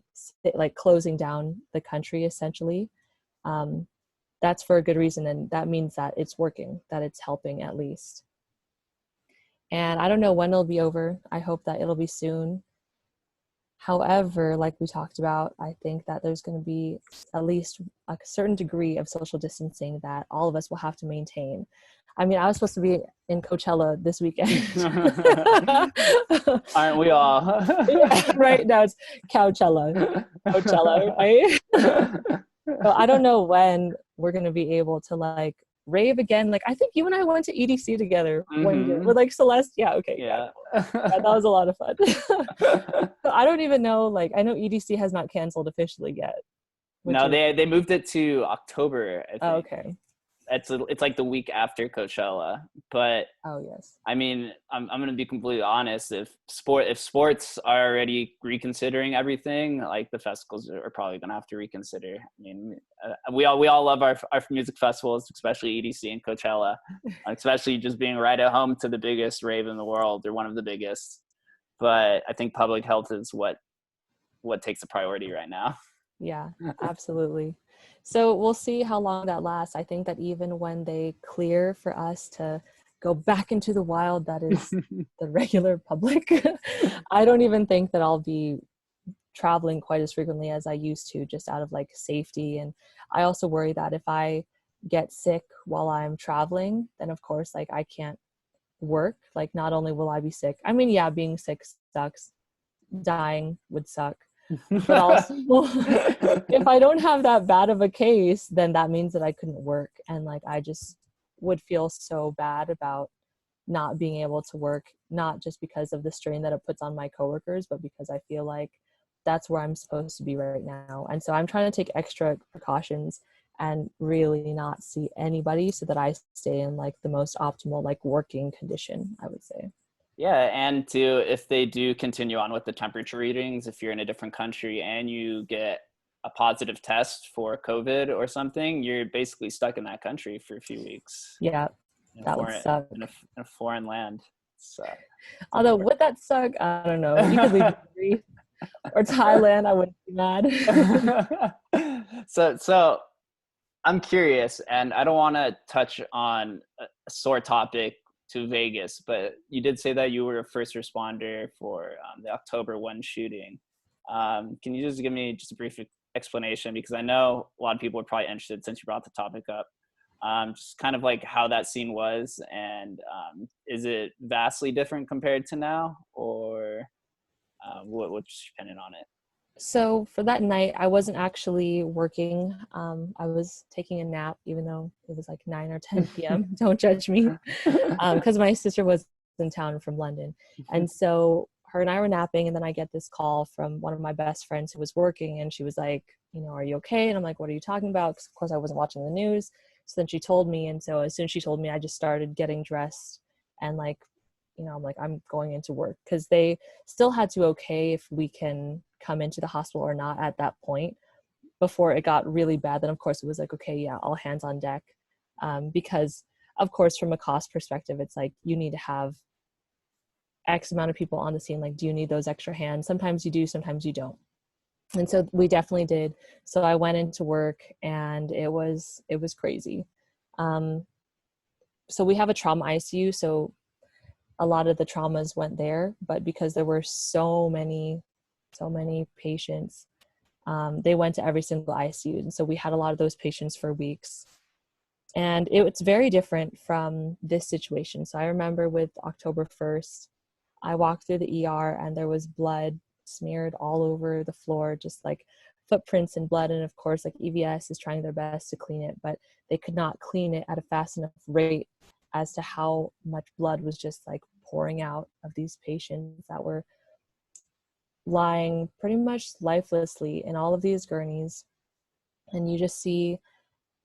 B: like closing down the country essentially, that's for a good reason. And that means that it's working, that it's helping at least. And I don't know when it'll be over. I hope that it'll be soon. However, like we talked about, I think that there's going to be at least a certain degree of social distancing that all of us will have to maintain. I mean, I was supposed to be in Coachella this weekend.
A: Aren't we all?
B: Yeah, right now it's Coachella, right? So I don't know when we're going to be able to like rave again. Like I think you and I went to EDC together one year with like Celeste. Yeah, okay.
A: Yeah.
B: Yeah, that was a lot of fun. So I don't even know, like I know EDC has not canceled officially yet.
A: No, they moved it to October, I think.
B: Oh, okay.
A: It's like the week after Coachella, but
B: oh yes,
A: I mean, I'm going to be completely honest. If sports are already reconsidering everything, like the festivals are probably going to have to reconsider. I mean, we all love our music festivals, especially EDC and Coachella, especially just being right at home to the biggest rave in the world, or one of the biggest. but I think public health is what takes the priority right now.
B: Yeah, absolutely. So we'll see how long that lasts. I think that even when they clear for us to go back into the wild, that is the regular public, I don't even think that I'll be traveling quite as frequently as I used to, just out of like safety. And I also worry that if I get sick while I'm traveling, then of course, like I can't work. Like not only will I be sick, I mean, yeah, being sick sucks, dying would suck, but also if I don't have that bad of a case, then that means that I couldn't work. And like, I just would feel so bad about not being able to work, not just because of the strain that it puts on my coworkers, but because I feel like that's where I'm supposed to be right now. And so I'm trying to take extra precautions and really not see anybody so that I stay in like the most optimal like working condition, I would say.
A: Yeah, and if they do continue on with the temperature readings, if you're in a different country and you get a positive test for COVID or something, you're basically stuck in that country for a few weeks
B: Yeah,
A: in a
B: that would suck.
A: in a foreign land. So,
B: Although would that suck? I don't know. You could leave Greece or Thailand. I wouldn't be mad.
A: so I'm curious, and I don't want to touch on a sore topic to Vegas, but you did say that you were a first responder for the October 1 shooting. Can you just give me just a brief explanation? Because I know a lot of people are probably interested since you brought the topic up. Just kind of like how that scene was, and is it vastly different compared to now, or what's your opinion on it?
B: So for that night, I wasn't actually working. I was taking a nap, even though it was like 9 or 10 p.m. Don't judge me, because my sister was in town from London. And so her and I were napping, and then I get this call from one of my best friends who was working, and she was like, you know, are you okay? And I'm like, what are you talking about? Because of course I wasn't watching the news. So then she told me, and so as soon as she told me, I just started getting dressed and like, you know, I'm like, I'm going into work, because they still had to okay if we can come into the hospital or not at that point before it got really bad. Then of course it was like, okay, yeah, all hands on deck, because of course from a cost perspective, it's like you need to have X amount of people on the scene. Like, do you need those extra hands? Sometimes you do, sometimes you don't. And so we definitely did. So I went into work, and it was crazy. So we have a trauma ICU, so a lot of the traumas went there, but because there were so many patients, they went to every single ICU. And so we had a lot of those patients for weeks. And it's very different from this situation. So I remember with October 1st, I walked through the ER and there was blood smeared all over the floor, just like footprints and blood. And of course, like EVS is trying their best to clean it, but they could not clean it at a fast enough rate as to how much blood was just like pouring out of these patients that were lying pretty much lifelessly in all of these gurneys. And you just see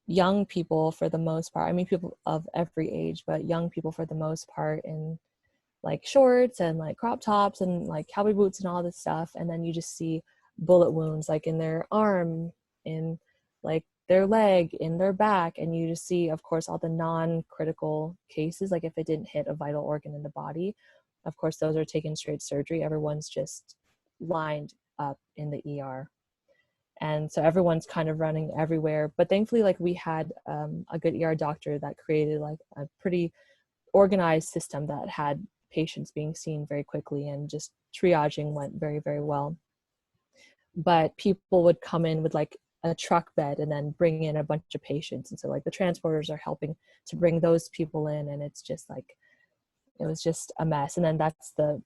B: young people for the most part, I mean people of every age, but young people for the most part in like shorts and like crop tops and like cowboy boots and all this stuff. And then you just see bullet wounds like in their arm, in like their leg, in their back. And you just see, of course, all the non-critical cases, like if it didn't hit a vital organ in the body, of course those are taken straight surgery. Everyone's just lined up in the ER. And so everyone's kind of running everywhere. But thankfully, like we had a good ER doctor that created like a pretty organized system that had patients being seen very quickly, and just triaging went very, very well. But people would come in with like a truck bed and then bring in a bunch of patients. And so like the transporters are helping to bring those people in. And it's just like, it was just a mess. And then that's the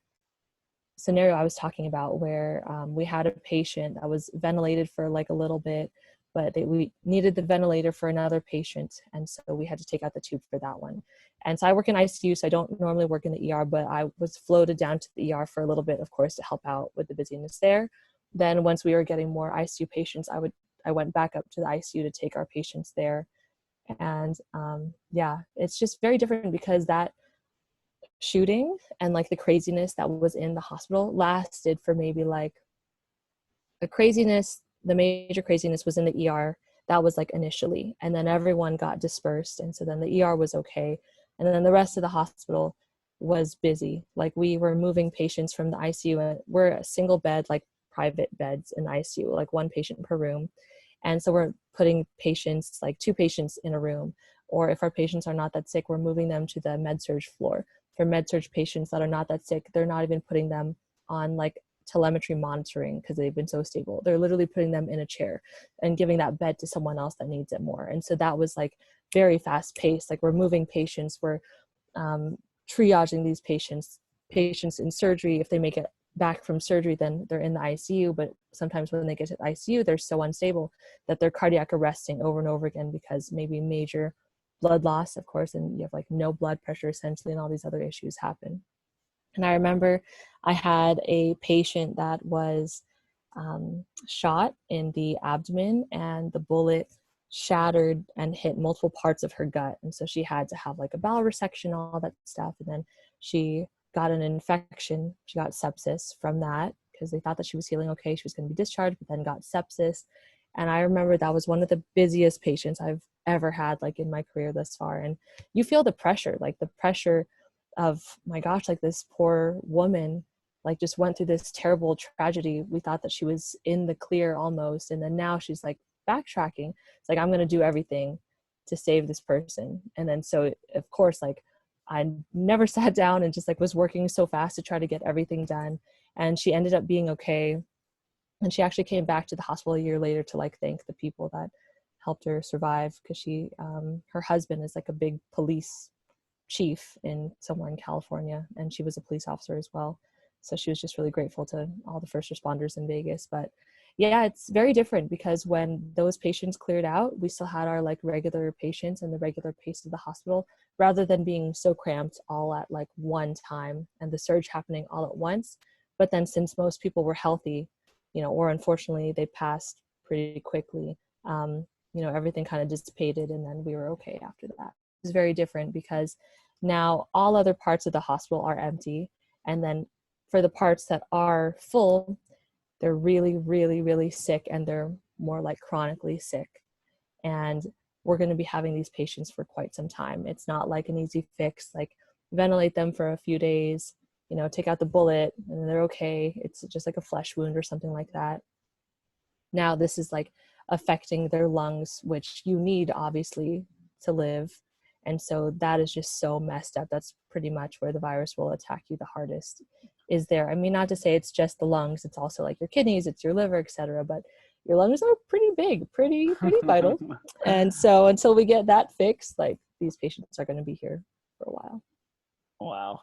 B: scenario I was talking about where we had a patient that was ventilated for like a little bit, but we needed the ventilator for another patient. And so we had to take out the tube for that one. And so I work in ICU, so I don't normally work in the ER, but I was floated down to the ER for a little bit, of course, to help out with the busyness there. Then once we were getting more ICU patients, I went back up to the ICU to take our patients there. And yeah, it's just very different because that shooting and like the craziness that was in the hospital lasted for maybe like the major craziness was in the ER. That was like initially, and then everyone got dispersed, and so then the ER was okay, and then the rest of the hospital was busy. Like we were moving patients from the ICU, and we're a single bed, like private beds in the ICU, like one patient per room. And so we're putting patients, like 2 patients in a room, or if our patients are not that sick, we're moving them to the med-surg floor. For med-surg patients that are not that sick, they're not even putting them on like telemetry monitoring because they've been so stable. They're literally putting them in a chair and giving that bed to someone else that needs it more. And so that was like very fast paced. Like we're moving patients, we're triaging these patients in surgery. If they make it back from surgery, then they're in the ICU, but sometimes when they get to the ICU, they're so unstable that they're cardiac arresting over and over again because maybe major blood loss, of course, and you have like no blood pressure essentially, and all these other issues happen. And I remember I had a patient that was shot in the abdomen, and the bullet shattered and hit multiple parts of her gut. And so she had to have like a bowel resection, all that stuff. And then she got an infection. She got sepsis from that because they thought that she was healing okay. She was going to be discharged, but then got sepsis. And I remember that was one of the busiest patients I've ever had, like in my career thus far. And you feel the pressure, like the pressure of, my gosh, like this poor woman, like just went through this terrible tragedy. We thought that she was in the clear almost. And then now she's like backtracking. It's like, I'm going to do everything to save this person. And then, so of course, like I never sat down and just like was working so fast to try to get everything done. And she ended up being okay. And she actually came back to the hospital a year later to like thank the people that helped her survive, because she, her husband is like a big police chief in somewhere in California, and she was a police officer as well. So she was just really grateful to all the first responders in Vegas. But yeah, it's very different because when those patients cleared out, we still had our like regular patients and the regular pace of the hospital, rather than being so cramped all at like one time and the surge happening all at once. But then since most people were healthy, you know, or unfortunately they passed pretty quickly, you know, everything kind of dissipated, and then we were okay after that. It's very different because now all other parts of the hospital are empty. And then for the parts that are full, they're really, really, really sick, and they're more like chronically sick. And we're going to be having these patients for quite some time. It's not like an easy fix, like ventilate them for a few days, you know, take out the bullet and they're okay. It's just like a flesh wound or something like that. Now this is like affecting their lungs, which you need obviously to live. And so that is just so messed up. That's pretty much where the virus will attack you the hardest, is there. I mean, not to say it's just the lungs, it's also like your kidneys, it's your liver, etc. But your lungs are pretty big, pretty vital. And so until we get that fixed, like these patients are going to be here for a while.
A: Wow.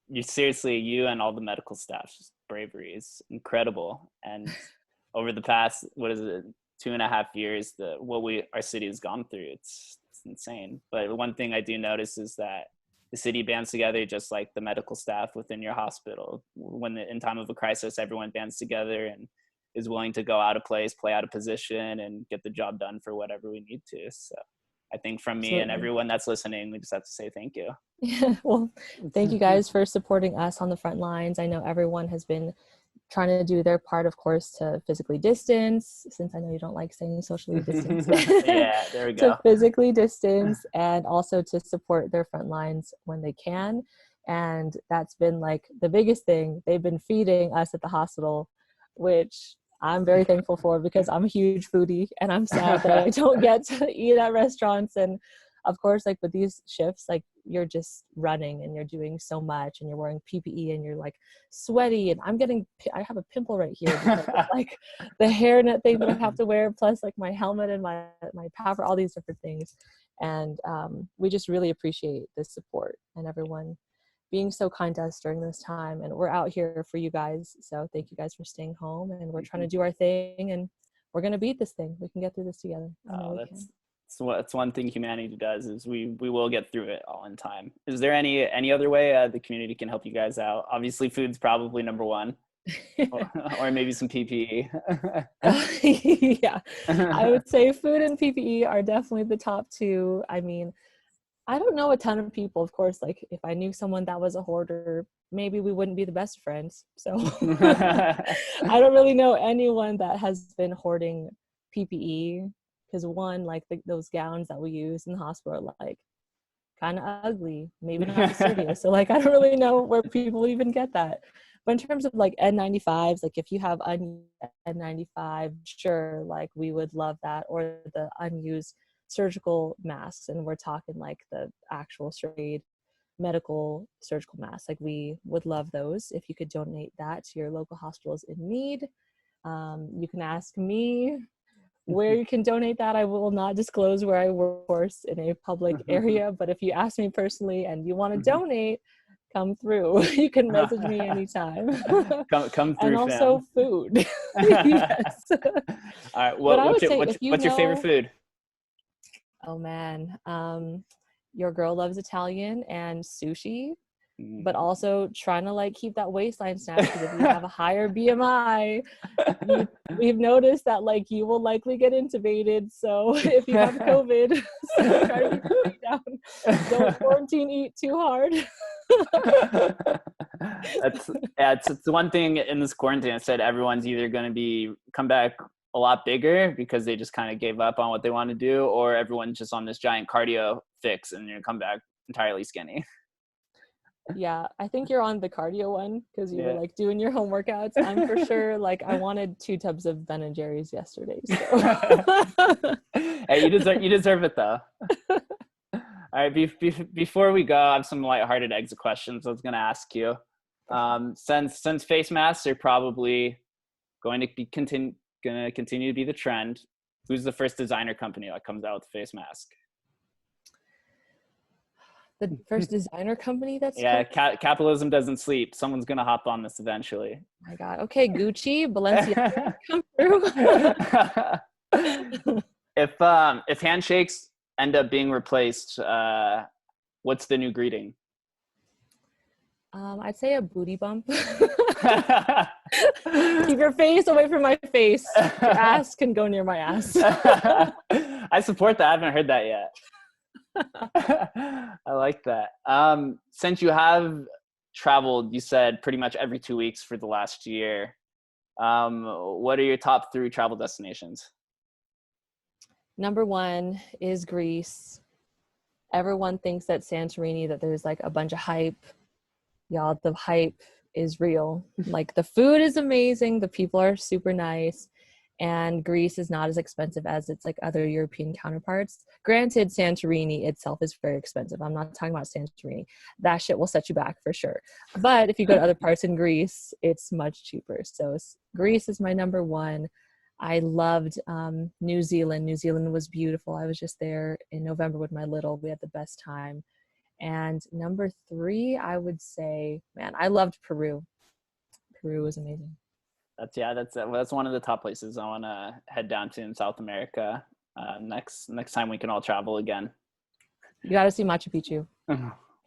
A: You seriously, you and all the medical staff, just bravery is incredible. And over the past, what is it, 2.5 years, our city has gone through, it's insane. But one thing I do notice is that the city bands together, just like the medical staff within your hospital. In time of a crisis, everyone bands together and is willing to go out of place, play out of position, and get the job done for whatever we need to. So I think from me and everyone that's listening, we just have to say thank you.
B: Yeah, well, thank you guys for supporting us on the front lines. I know everyone has been trying to do their part, of course, to physically distance, since I know you don't like saying socially distance.
A: Yeah, there we go.
B: To physically distance, and also to support their front lines when they can. And that's been like the biggest thing. They've been feeding us at the hospital, which I'm very thankful for, because I'm a huge foodie and I'm sad that I don't get to eat at restaurants. And of course, like with these shifts, like you're just running and you're doing so much and you're wearing PPE and you're like sweaty, and I have a pimple right here because of, like the hairnet thing that I have to wear, plus like my helmet and my puffer, all these different things. And we just really appreciate the support and everyone being so kind to us during this time. And we're out here for you guys. So thank you guys for staying home, and we're trying to do our thing, and we're going to beat this thing. We can get through this together.
A: That's one thing humanity does, is we will get through it all in time. Is there any other way the community can help you guys out? Obviously food's probably number one, or maybe some PPE.
B: Yeah, I would say food and PPE are definitely the top two. I mean, I don't know a ton of people, of course. Like if I knew someone that was a hoarder, maybe we wouldn't be the best friends. So I don't really know anyone that has been hoarding PPE, because one, like those gowns that we use in the hospital are like kind of ugly, maybe not the sturdiest. So like, I don't really know where people even get that. But in terms of like N95s, like if you have N95, sure, like we would love that, or the unused surgical masks. And we're talking like the actual straight medical surgical masks. Like we would love those. If you could donate that to your local hospitals in need. You can ask me where you can donate that. I will not disclose where I work, of course, in a public area, but if you ask me personally and you want to donate, come through. You can message me anytime.
A: come through,
B: and also
A: fam.
B: food. Yes.
A: All right,
B: But I would say
A: what's your favorite food?
B: Oh man, your girl loves Italian and sushi, but also trying to like keep that waistline snatched, because if you have a higher BMI, we've noticed that like you will likely get intubated. So if you have COVID, so try to keep your weight down. Don't quarantine eat too hard.
A: It's one thing in this quarantine. I said everyone's either going to come back a lot bigger because they just kind of gave up on what they want to do, or everyone's just on this giant cardio fix and you're come back entirely skinny.
B: Yeah, I think you're on the cardio one because you were like doing your home workouts. I'm for sure like I wanted 2 tubs of Ben and Jerry's yesterday. So.
A: Hey, you deserve it though. All right, before we go, I have some lighthearted exit questions I was going to ask you. Since face masks are probably going to continue to be the trend, who's the first designer company that comes out with a face mask?
B: The first designer company that's
A: capitalism doesn't sleep. Someone's gonna hop on this eventually.
B: Oh my God. Okay, Gucci, Balenciaga, come through.
A: If handshakes end up being replaced, what's the new greeting?
B: I'd say a booty bump. Keep your face away from my face. Your ass can go near my ass.
A: I support that. I haven't heard that yet. I like that. Since you have traveled, you said pretty much every 2 weeks for the last year, what are your top 3 travel destinations?
B: Number 1 is Greece. Everyone thinks that Santorini, that there's like a bunch of hype. Y'all, the hype is real. Like the food is amazing. The people are super nice. And Greece is not as expensive as its like other European counterparts. Granted, Santorini itself is very expensive. I'm not talking about Santorini. That shit will set you back for sure. But if you go to other parts in Greece, it's much cheaper. So Greece is my number 1. I loved New Zealand. New Zealand was beautiful. I was just there in November with my little. We had the best time. And number 3, I would say, man, I loved Peru. Peru was amazing.
A: That's one of the top places I want to head down to in South America. Next time we can all travel again.
B: You got to see Machu Picchu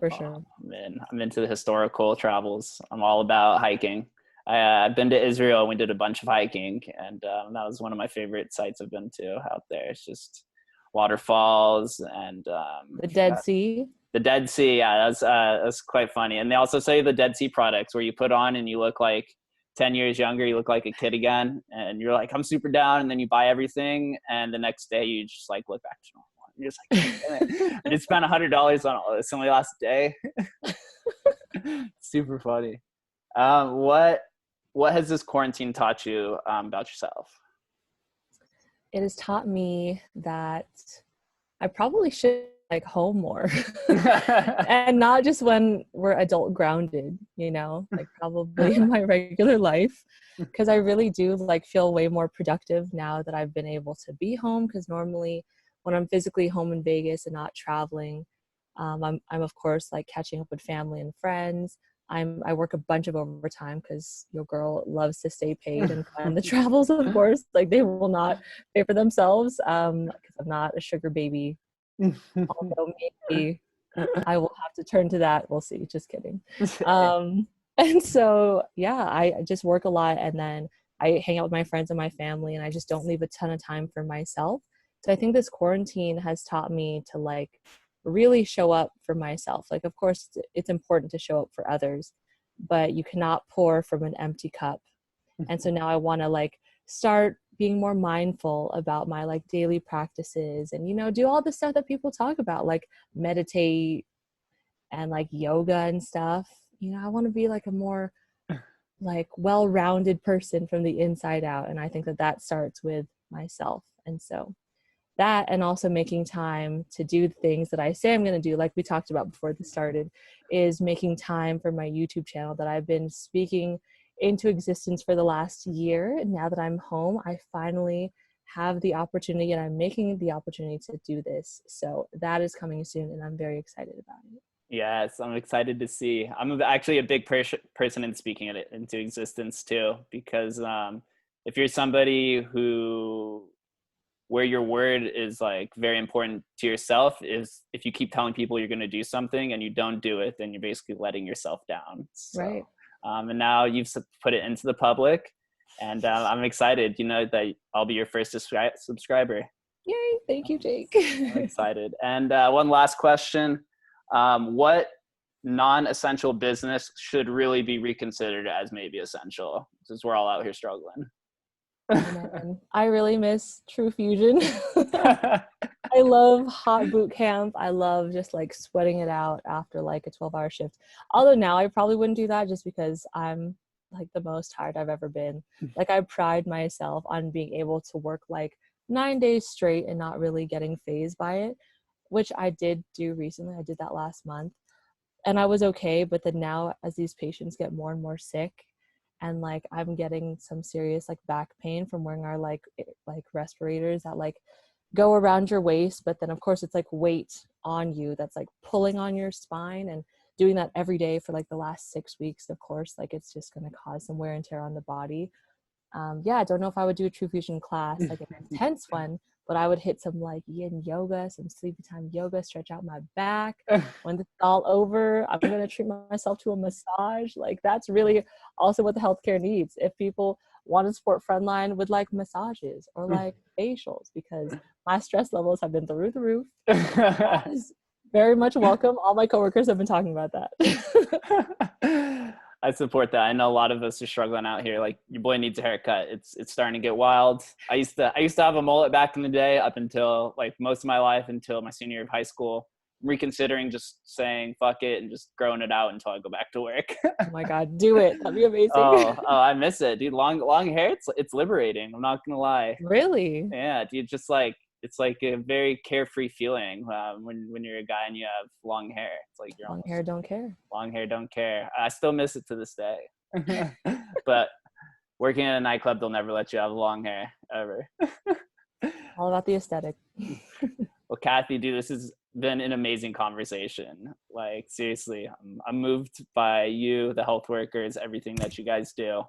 B: for sure.
A: Man, I'm into the historical travels. I'm all about hiking. I've been to Israel. We did a bunch of hiking, and that was one of my favorite sites I've been to out there. It's just waterfalls and
B: the Dead Sea.
A: The Dead Sea, yeah, that's quite funny. And they also say the Dead Sea products where you put on and you look like 10 years younger, you look like a kid again, and you're like, I'm super down, and then you buy everything, and the next day you just like look back to normal. You're just like, I did spend $100 on all this only last day. Super funny. What has this quarantine taught you about yourself?
B: It has taught me that I probably should like home more and not just when we're adult grounded, like probably in my regular life, because I really do like feel way more productive now that I've been able to be home. Because normally when I'm physically home in Vegas and not traveling, I'm of course like catching up with family and friends. I work a bunch of overtime because your girl loves to stay paid and fund the travels, of course. Like they will not pay for themselves because I'm not a sugar baby. Although maybe I will have to turn to that. We'll see. Just kidding. And so, yeah, I just work a lot, and then I hang out with my friends and my family, and I just don't leave a ton of time for myself. So I think this quarantine has taught me to like really show up for myself. Like, of course, it's important to show up for others, but you cannot pour from an empty cup. And so now I want to like start being more mindful about my like daily practices and, you know, do all the stuff that people talk about, like meditate and like yoga and stuff. You know, I want to be like a more like well-rounded person from the inside out. And I think that that starts with myself. And so that, and also making time to do things that I say I'm going to do, like we talked about before this started, is making time for my YouTube channel that I've been speaking into existence for the last year. Now that I'm home, I finally have the opportunity, and I'm making the opportunity to do this. So that is coming soon, and I'm very excited about it.
A: Yes, I'm excited to see. I'm actually a big person in speaking it into existence too, because if you're somebody where your word is like very important to yourself, is if you keep telling people you're going to do something and you don't do it, then you're basically letting yourself down. So,
B: Right.
A: And now you've put it into the public, and I'm excited, you know, that I'll be your first subscriber.
B: Yay. Thank you, Jake.
A: I'm excited. And one last question. What non-essential business should really be reconsidered as maybe essential, since we're all out here struggling?
B: Man, I really miss True Fusion. I love hot boot camp. I love just like sweating it out after like a 12-hour shift. Although now I probably wouldn't do that, just because I'm like the most tired I've ever been. Like I pride myself on being able to work like 9 days straight and not really getting fazed by it, which I did do recently. I did that last month and I was okay. But then now, as these patients get more and more sick, and like I'm getting some serious like back pain from wearing our like respirators that like go around your waist, but then of course it's like weight on you that's like pulling on your spine, and doing that every day for like the last 6 weeks, of course, like it's just going to cause some wear and tear on the body. Yeah, I don't know if I would do a True Fusion class, like an intense one, but I would hit some like yin yoga, some sleepy time yoga, stretch out my back. When this is all over, I'm going to treat myself to a massage. Like that's really also what the healthcare needs. If people want to support Frontline with like massages or like facials, because my stress levels have been through the roof. That is very much welcome. All my coworkers have been talking about that.
A: I support that. I know a lot of us are struggling out here. Like your boy needs a haircut. It's starting to get wild. I used to have a mullet back in the day, up until like most of my life, until my senior year of high school. I'm reconsidering just saying fuck it and just growing it out until I go back to work.
B: Oh my God, do it. That'd be amazing.
A: Oh, I miss it, dude. Long hair. It's liberating. I'm not gonna lie.
B: Really?
A: Yeah, dude. Just like, it's like a very carefree feeling when you're a guy and you have long hair. It's like you're
B: long hair don't care.
A: Long hair don't care. I still miss it to this day. But working in a nightclub, they'll never let you have long hair ever.
B: All about the aesthetic.
A: Well, Cathy, dude, this has been an amazing conversation. Like seriously, I'm moved by you, the health workers, everything that you guys do.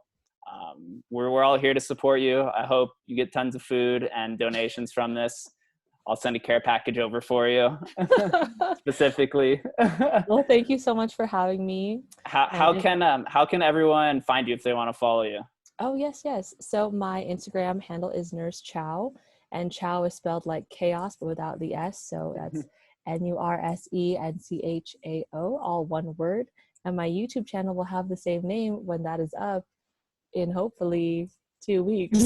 A: We're all here to support you. I hope you get tons of food and donations from this. I'll send a care package over for you specifically.
B: Well, thank you so much for having me.
A: How can everyone find you if they want to follow you?
B: Oh, yes. So my Instagram handle is Nurse Chao, and Chao is spelled like chaos, but without the S. So that's NURSENCHAO, all one word. And my YouTube channel will have the same name when that is up in hopefully 2 weeks.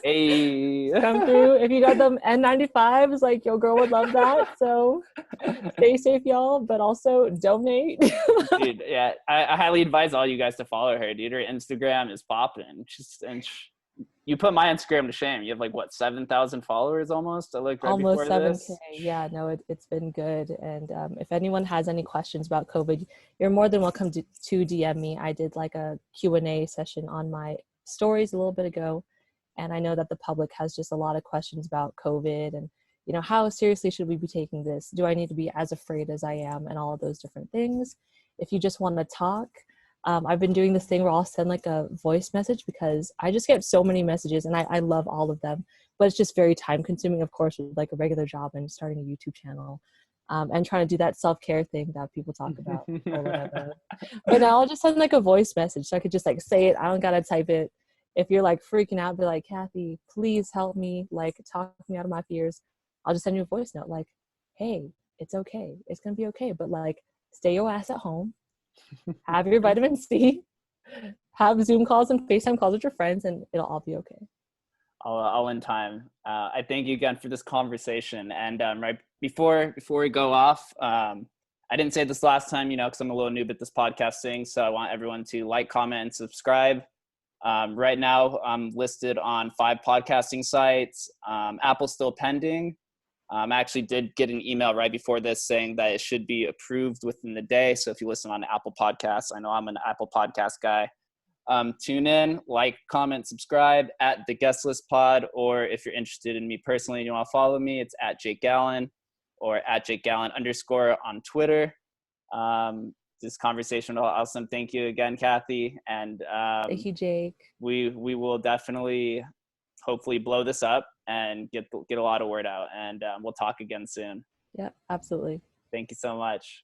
A: Hey.
B: Come through. If you got them N95s, like your girl would love that. So stay safe, y'all, but also donate.
A: Dude, yeah, I highly advise all you guys to follow her, dude. Her Instagram is popping. You put my Instagram to shame. You have like what, 7,000 followers almost? I looked right
B: almost
A: before 7K.
B: This. Yeah, no, it's been good. And if anyone has any questions about COVID, you're more than welcome to DM me. I did like a Q&A session on my stories a little bit ago, and I know that the public has just a lot of questions about COVID and, you know, how seriously should we be taking this? Do I need to be as afraid as I am, and all of those different things? If you just want to talk, I've been doing this thing where I'll send like a voice message, because I just get so many messages and I love all of them, but it's just very time consuming, of course, with like a regular job and starting a YouTube channel, and trying to do that self-care thing that people talk about or whatever. But now I'll just send like a voice message, so I could just like say it. I don't gotta type it. If you're like freaking out, be like, Cathy, please help me, like talk me out of my fears. I'll just send you a voice note like, hey, it's okay. It's gonna be okay. But like, stay your ass at home. Have your vitamin C, have Zoom calls and FaceTime calls with your friends, and it'll all be okay.
A: I'll in time. I thank you again for this conversation. And right before we go off, I didn't say this last time, because I'm a little noob at this podcasting. So I want everyone to like, comment, and subscribe. Right now, I'm listed on 5 podcasting sites. Apple's still pending. I actually did get an email right before this saying that it should be approved within the day. So if you listen on Apple Podcasts, I know I'm an Apple Podcast guy. Tune in, like, comment, subscribe at the Guest List Pod, or if you're interested in me personally and you want to follow me, it's at Jake Gallen or at Jake Gallen _ on Twitter. This conversation was awesome. Thank you again, Cathy. And
B: thank you, Jake.
A: We will definitely, hopefully, blow this up and get a lot of word out. And we'll talk again soon.
B: Yeah, absolutely.
A: Thank you so much.